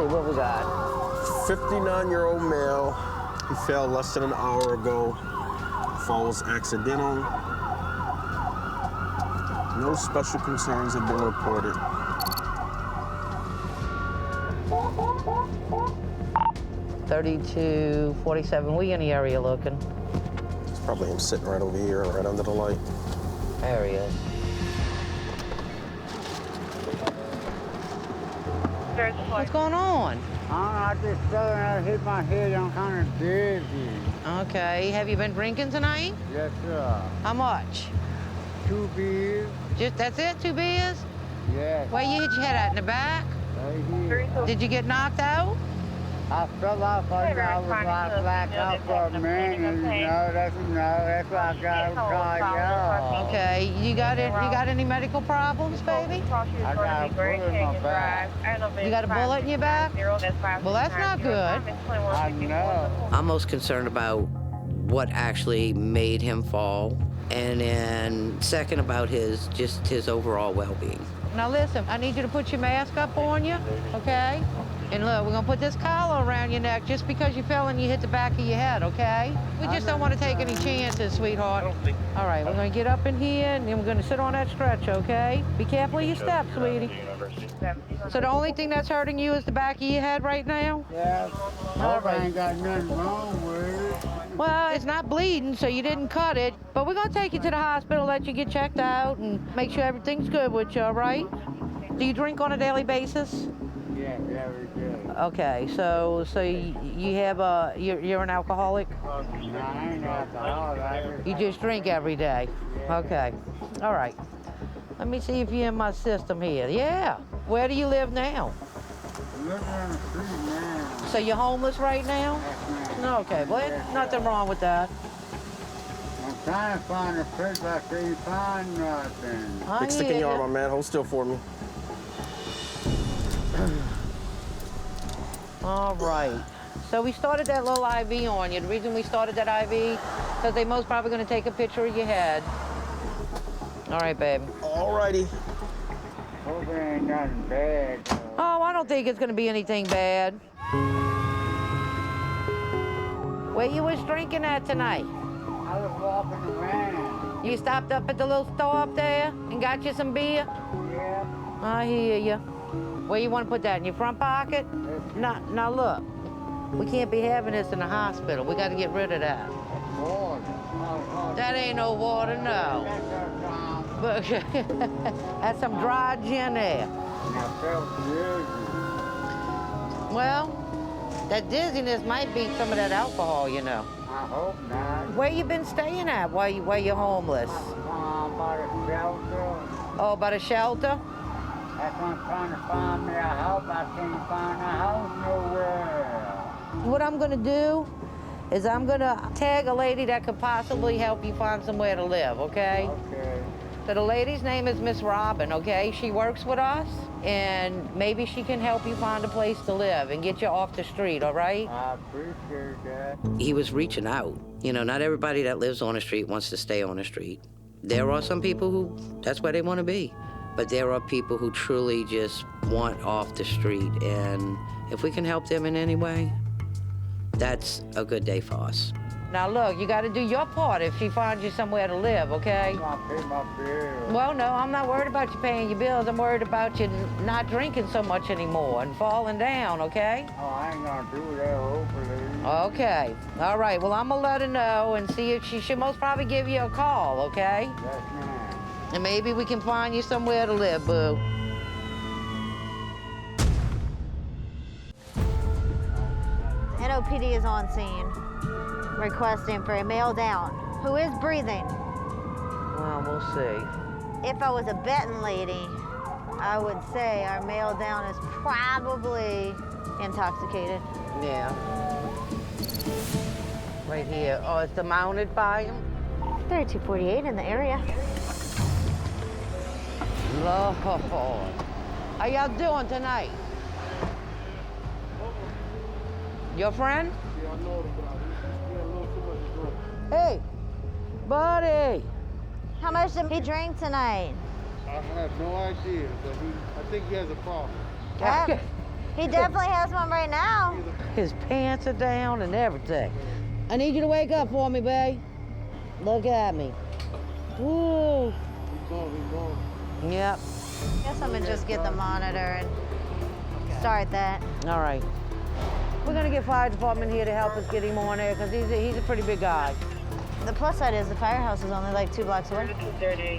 see, what we got? 59-year-old male. He fell less than an hour ago. Fall was accidental. No special concerns have been reported. $32.47. We in the area looking. It's probably him sitting right over here, right under the light. There he is. What's going on? I just hit my head. I'm kind of dizzy. Okay. Have you been drinking tonight? Yes, sir. How much? 2 beers. Just that's it? 2 beers? Yes. Where you hit your head at? In the back? Right here. Did you get knocked out? I fell off. I was like black out for a minute. That's why I got to call y'all. Okay. You got any medical problems, baby? I got a bullet in my back. You got a bullet in your back? Well, that's not good. I know. I'm most concerned about what actually made him fall, and then second about his overall well-being. Now listen, I need you to put your mask up on you, okay? And look, we're gonna put this collar around your neck just because you fell and you hit the back of your head, okay? We just don't want to take any chances, sweetheart. All right, we're gonna get up in here and then we're gonna sit on that stretch, okay? Be careful of your steps, sweetie. So the only thing that's hurting you is the back of your head right now? Yeah. All right. I ain't got nothing wrong with it. Well, it's not bleeding, so you didn't cut it. But we're gonna take you to the hospital, let you get checked out, and make sure everything's good with you, all right? Do you drink on a daily basis? Yeah, every day. Okay, so you have you're an alcoholic? No, I ain't alcoholic. You just drink every day? Yeah. Okay, all right. Let me see if you're in my system here. Yeah. Where do you live now? I'm living on the street now. So you're homeless right now? Yes, ma'am. Okay, well, there's nothing wrong with that. I'm trying to find a place, but I can't find nothing. Big stick in your arm, my man. Hold still for me. All right. So we started that little IV on you. The reason we started that IV, because they most probably going to take a picture of your head. All right, babe. All righty. Hope it ain't nothing bad. Oh, I don't think it's going to be anything bad. Where you was drinking at tonight? I was walking around. You stopped up at the little store up there and got you some beer? Yeah. I hear you. Where you want to put that, in your front pocket? Now look, we can't be having this in the hospital. We got to get rid of that. Water. That ain't no water, no. But that's some dry gin there. And I felt dizzy. Well, that dizziness might be some of that alcohol, you know. I hope not. Where you been staying at while you're homeless? By the shelter. Oh, by the shelter? That's why I'm trying to find me a house. I can't find a house nowhere. What I'm gonna do is I'm gonna tag a lady that could possibly help you find somewhere to live, okay? Okay. So the lady's name is Miss Robin, okay? She works with us, and maybe she can help you find a place to live and get you off the street, all right? I appreciate that. He was reaching out. You know, not everybody that lives on the street wants to stay on the street. There are some people who, that's where they want to be. But there are people who truly just want off the street, and if we can help them in any way, that's a good day for us. Now look, you got to do your part if she finds you somewhere to live, okay? I pay my bills. Well, no, I'm not worried about you paying your bills. I'm worried about you not drinking so much anymore and falling down, okay? Oh, I ain't gonna do that, hopefully. Okay. All right. Well, I'm gonna let her know and see if she'll most probably give you a call, okay? Yes, ma'am. And maybe we can find you somewhere to live, boo. NOPD is on scene, requesting for a male down who is breathing. Well, we'll see. If I was a betting lady, I would say our male down is probably intoxicated. Yeah. Right here. Oh, it's the mounted by him? 3248 in the area. Lord. How y'all doing tonight? Your friend? Yeah, I know, but he had a little too much to drink. Hey, buddy. How much did he drink tonight? I have no idea, but I think he has a problem. He definitely has one right now. His pants are down and everything. I need you to wake up for me, babe. Look at me. Woo. Yep. Guess I'm gonna just get the monitor and start that. All right. We're gonna get fire department here to help us get him on there because he's a pretty big guy. The plus side is the firehouse is only like 2 blocks away.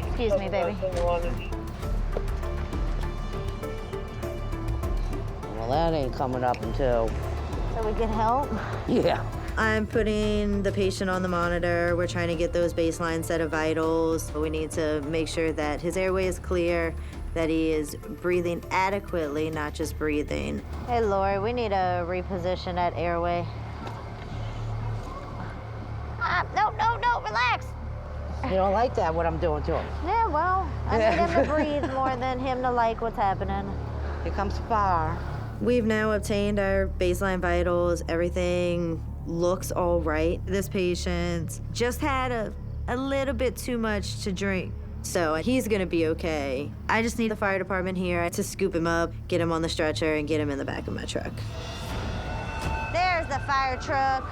Excuse me, baby. Well, that ain't coming up until... So we get help? Yeah. I'm putting the patient on the monitor. We're trying to get those baseline set of vitals. We need to make sure that his airway is clear, that he is breathing adequately, not just breathing. Hey, Lori, we need to reposition that airway. No, relax. You don't like that, what I'm doing to him? Yeah, well, I need him to breathe more than him to like what's happening. Here comes fire. We've now obtained our baseline vitals. Everything looks all right. This patient just had a little bit too much to drink, so he's gonna be okay. I just need the fire department here to scoop him up, get him on the stretcher, and get him in the back of my truck. There's the fire truck.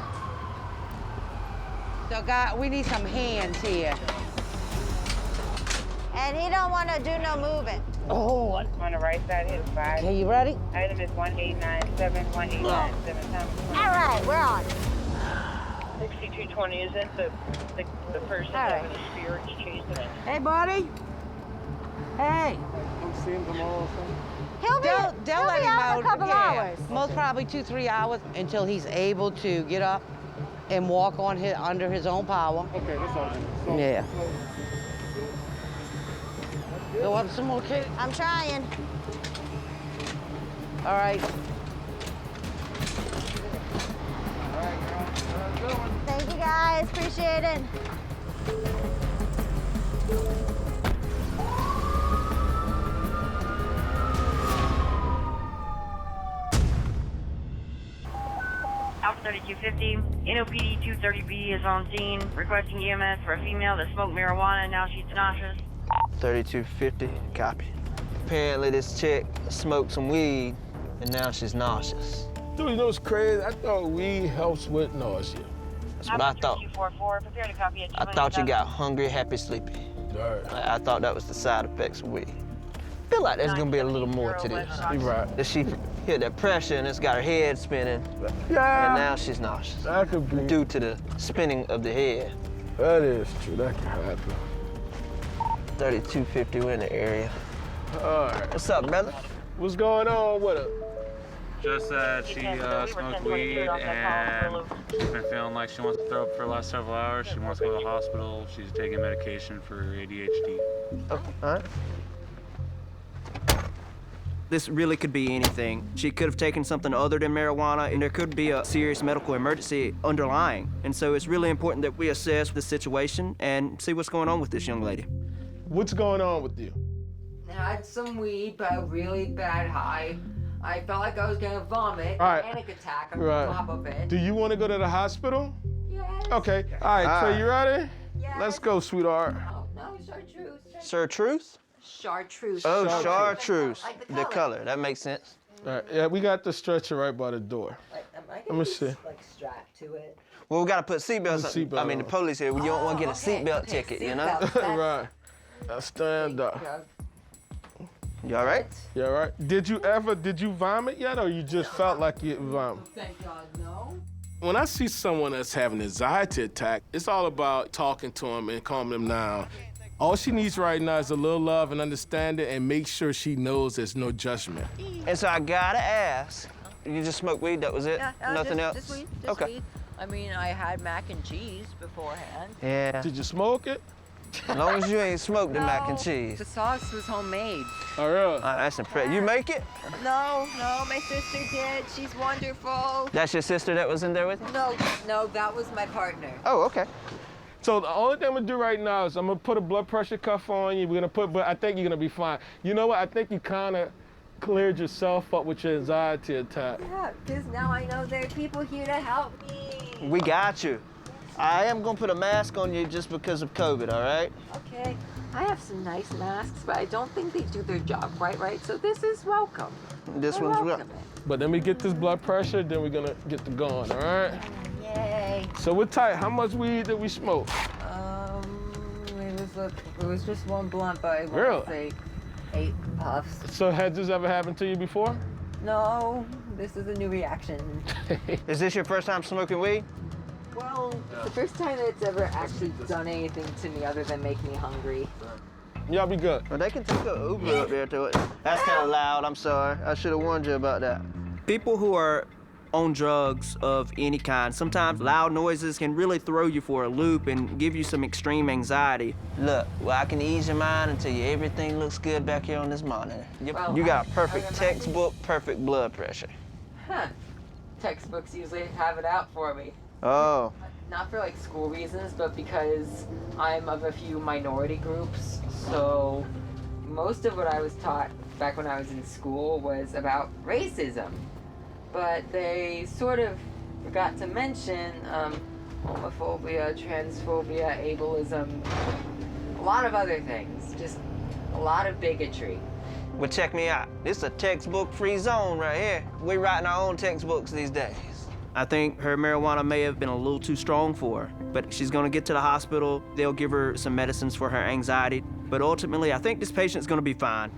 So, God, we need some hands here. And he don't want to do no moving. Oh, On the right side, hit 5. okay, you ready? Item is 1897, 1897. All right, we're on. 6220 isn't the person All right. having the spirits chasing it. Hey, buddy. Hey. I'm seeing tomorrow. He'll be They'll let him out out. in a couple hours. Most probably 2-3 hours until he's able to get up and walk on under his own power. Okay, that's all. So, Yeah. Go up some more, kid. I'm trying. All right. Thank you guys, appreciate it. Alpha 3250, NOPD 230B is on scene, requesting EMS for a female that smoked marijuana, now she's nauseous. 3250, copy. Apparently this chick smoked some weed and now she's nauseous. Dude, you know what's crazy? I thought weed helps with nausea. That's what I thought. 244, prepare to copy at I thought you got hungry, happy, sleepy. All right. I thought that was the side effects of weed. I feel like there's gonna be a little more to this. You right. That she hit that pressure and it's got her head spinning, Yeah. and now she's nauseous. That could be. Due to the spinning of the head. That is true. That can happen. 3250, we're in the area. All right. What's up, brother? What's going on with her? Just that she smoked weed and she's been feeling like she wants to throw up for the last several hours. She wants to go to the hospital. She's taking medication for ADHD. Oh, all right. This really could be anything. She could have taken something other than marijuana, and there could be a serious medical emergency underlying. And so it's really important that we assess the situation and see what's going on with this young lady. What's going on with you? Had some weed, but a really bad high. I felt like I was gonna vomit. All right. Panic attack on Right. top of it. Do you want to go to the hospital? Yes. Okay. All right, Trey, you ready? Yes. Let's go, sweetheart. Oh, no, chartreuse. Chartreuse? Chartreuse. Oh, Chartreuse. chartreuse. Like the The color. color, that makes sense. All right, yeah, we got the stretcher right by the door. Like, am I Let gonna me be, see. like strapped to it? Well, we gotta put seatbelts Put a on. seatbelt I mean, the on. police here, you don't wanna get a seatbelt okay, ticket, you know? seatbelt. That's- Right. Now stand up. You all right? You all right? Did you vomit yet, or you just felt like you vomited? Thank God, no. When I see someone that's having an anxiety attack, it's all about talking to them and calming them down. All she needs right now is a little love and understanding, and make sure she knows there's no judgment. And so I gotta ask, you just smoked weed, that was it? Nothing else? Just weed, okay. weed. I mean, I had mac and cheese beforehand. Yeah, Did you smoke it? as long as you ain't smoked the mac and cheese. The sauce was homemade. Oh, really? That's impressive. You make it? No, my sister did. She's wonderful. That's your sister that was in there with you? No, that was my partner. Oh, okay. So the only thing I'm gonna do right now is I'm gonna put a blood pressure cuff on you. But I think you're gonna be fine. You know what? I think you kind of cleared yourself up with your anxiety attack. Yeah, because now I know there are people here to help me. We got you. I am gonna put a mask on you just because of COVID, all right? Okay, I have some nice masks, but I don't think they do their job quite right, so this is welcome. This one's rough. But let me get this blood pressure, then we're gonna get to going, all right? Yay. So we're tight. How much weed did we smoke? It was just one blunt, but I Really? want to say 8 puffs. So has this ever happened to you before? No, this is a new reaction. Is this your first time smoking weed? Well, the first time that it's ever actually done anything to me other than make me hungry. Y'all be good. Well, they can take an Uber up there to it. That's kind of loud, I'm sorry. I should have warned you about that. People who are on drugs of any kind, sometimes loud noises can really throw you for a loop and give you some extreme anxiety. Look, well, I can ease your mind and tell you everything looks good back here on this monitor. Well, You got perfect textbook, perfect blood pressure. Huh. Textbooks usually have it out for me. Oh. Not for like school reasons, but because I'm of a few minority groups. So most of what I was taught back when I was in school was about racism. But they sort of forgot to mention homophobia, transphobia, ableism, a lot of other things. Just a lot of bigotry. Well, check me out. This is a textbook-free zone right here. We're writing our own textbooks these days. I think her marijuana may have been a little too strong for her, but she's gonna get to the hospital. They'll give her some medicines for her anxiety, but ultimately, I think this patient's gonna be fine.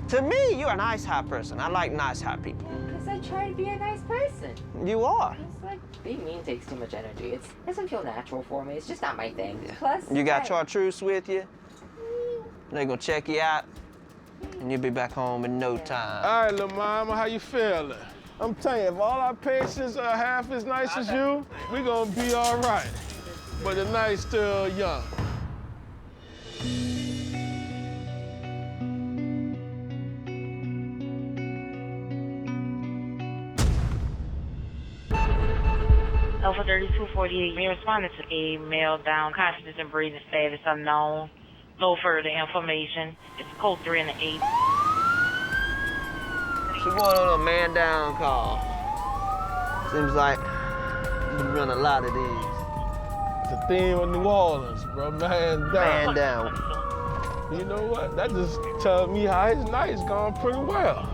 To me, you're a nice, high person. I like nice, high people. Because I try to be a nice person. You are. It's like being mean takes too much energy. It doesn't feel natural for me. It's just not my thing. Plus, You got chartreuse with you. They're gonna check you out, and you'll be back home in no time. All right, little mama, how you feeling? I'm telling you, if all our patients are half as nice as you, we're gonna be all right. But the night's still young. Alpha 3248, we responded to a male down consciousness and breathing status unknown. No further information. It's code 3 and 8. She's going on a man down call. Seems like we run a lot of these. It's a theme of New Orleans, bro. Man down. Man down. You know what? That just tells me how his night's gone pretty well.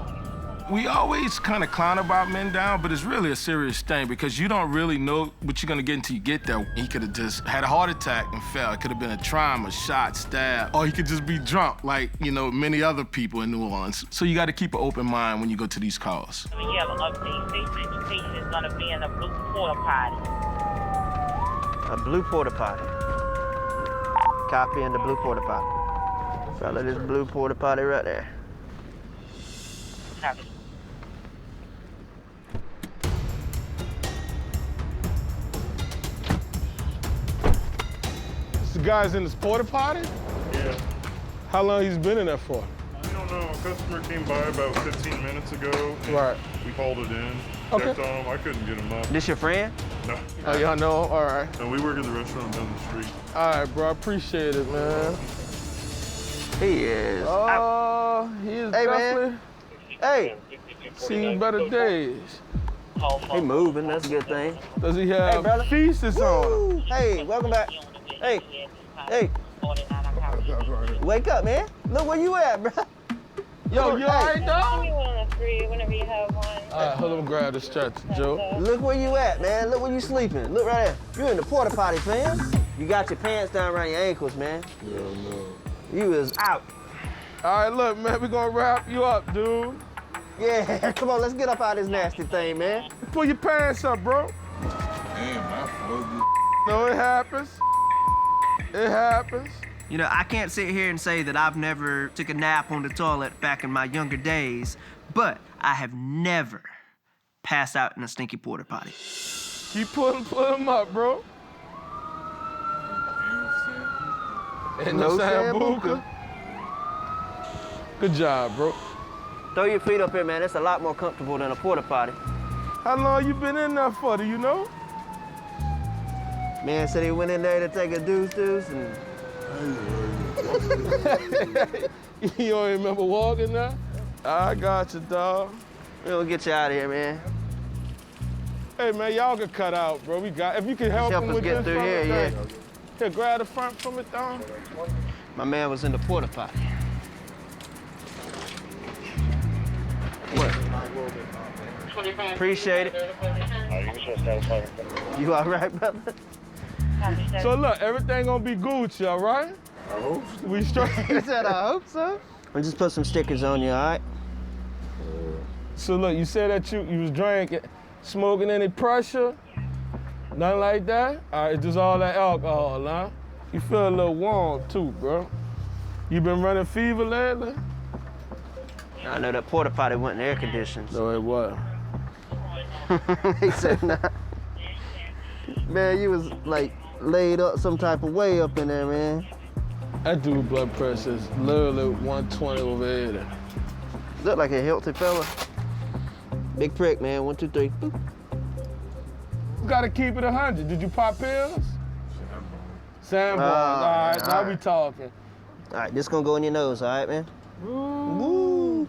We always kind of clown about men down, but it's really a serious thing because you don't really know what you're gonna get until you get there. He could have just had a heart attack and fell. It could have been a trauma, shot, stab, or he could just be drunk like, you know, many other people in New Orleans. So you gotta keep an open mind when you go to these calls. When you have an update, this patient is gonna be in a blue porta potty. A blue porta potty. Copy in the blue porta potty. Follow this blue porta potty right there. Copy. The guy's in this porta potty? Yeah. How long he's been in there for? I don't know. A customer came by about 15 minutes ago. Right. We called it in. Okay. Checked on him. I couldn't get him up. This your friend? No. Oh, y'all know? All right. No, we work in the restaurant down the street. All right, bro. I appreciate it, man. He is. Oh, he is Hey, definitely man. Hey. seen better days. He moving. That's a good thing. Does he Hey, have brother. feasts on him? Woo. Hey, welcome back. Hey. Hey. Wake up, man. Look where you at, bro. Yo, you all right, dog? Whenever you have one. All right, hold on, grab the stretcher, Joe. Look where you at, man. Look where you sleeping. Look right there. You in the porta potty, fam. You got your pants down around your ankles, man. Yeah, no. You is out. All right, look, man, we gonna wrap you up, dude. Yeah, come on, let's get up out of this nasty thing, man. Pull your pants up, bro. Damn, my fault. No, it happens. It happens. You know, I can't sit here and say that I've never took a nap on the toilet back in my younger days, but I have never passed out in a stinky porta potty. Keep pull him up, bro. And No sambuca. Good job, bro. Throw your feet up here, man. It's a lot more comfortable than a porta potty. How long you been in there for, do you know? Man said he went in there to take a deuce and... You don't remember walking there? I got you, dog. We'll get you out of here, man. Hey, man, y'all can cut out, bro. We got, if you can help him us with get this through from here, it, yeah. thank you. Here, grab the front from it, dog. My man was in the porta potty. Appreciate it. You all right, brother? So look, everything gonna be Gucci, all right? I hope so. We straight. He said, I hope so. I'll just put some stickers on you, all right? So look, you said that you was drinking, smoking any pressure? Nothing like that? All right, just all that alcohol, huh? You feel a little warm too, bro. You been running fever lately? I know that porta potty wasn't air conditioned. No, it wasn't. He said, nah. Man, you was like laid up some type of way up in there, man. That dude's blood pressure is literally 120 over 80. Look like a healthy fella. Big prick, man. 1, 2, 3. Boop. You gotta keep it 100. Did you pop pills? Sandbox. All right, now we talking. All right, this gonna go in your nose, all right, man? Woo.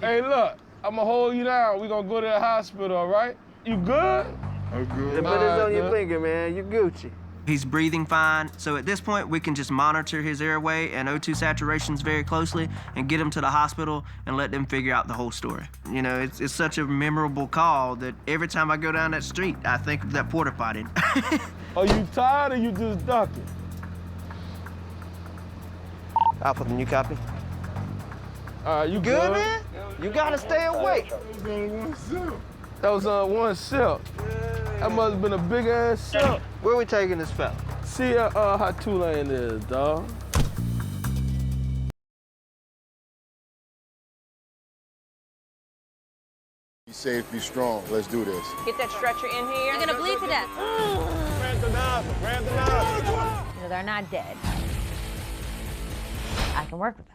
Hey, look, I'ma hold you down. We gonna go to the hospital, all right? You good? I'm good. Put this on your finger, man. You Gucci. He's breathing fine, so at this point, we can just monitor his airway and O2 saturations very closely and get him to the hospital and let them figure out the whole story. You know, it's such a memorable call that every time I go down that street, I think of that porta potty. Are you tired or you just ducking? Alpha, can you copy? All right, you Good, man? You gotta stay awake. That was on one sip. That must have been a big ass sip. Where we taking this fella? See how Tulane is, dog. Be safe, be strong. Let's do this. Get that stretcher in here. You're gonna bleed to death. Grab the nozzle, grab the nozzle. They're not dead. I can work with that.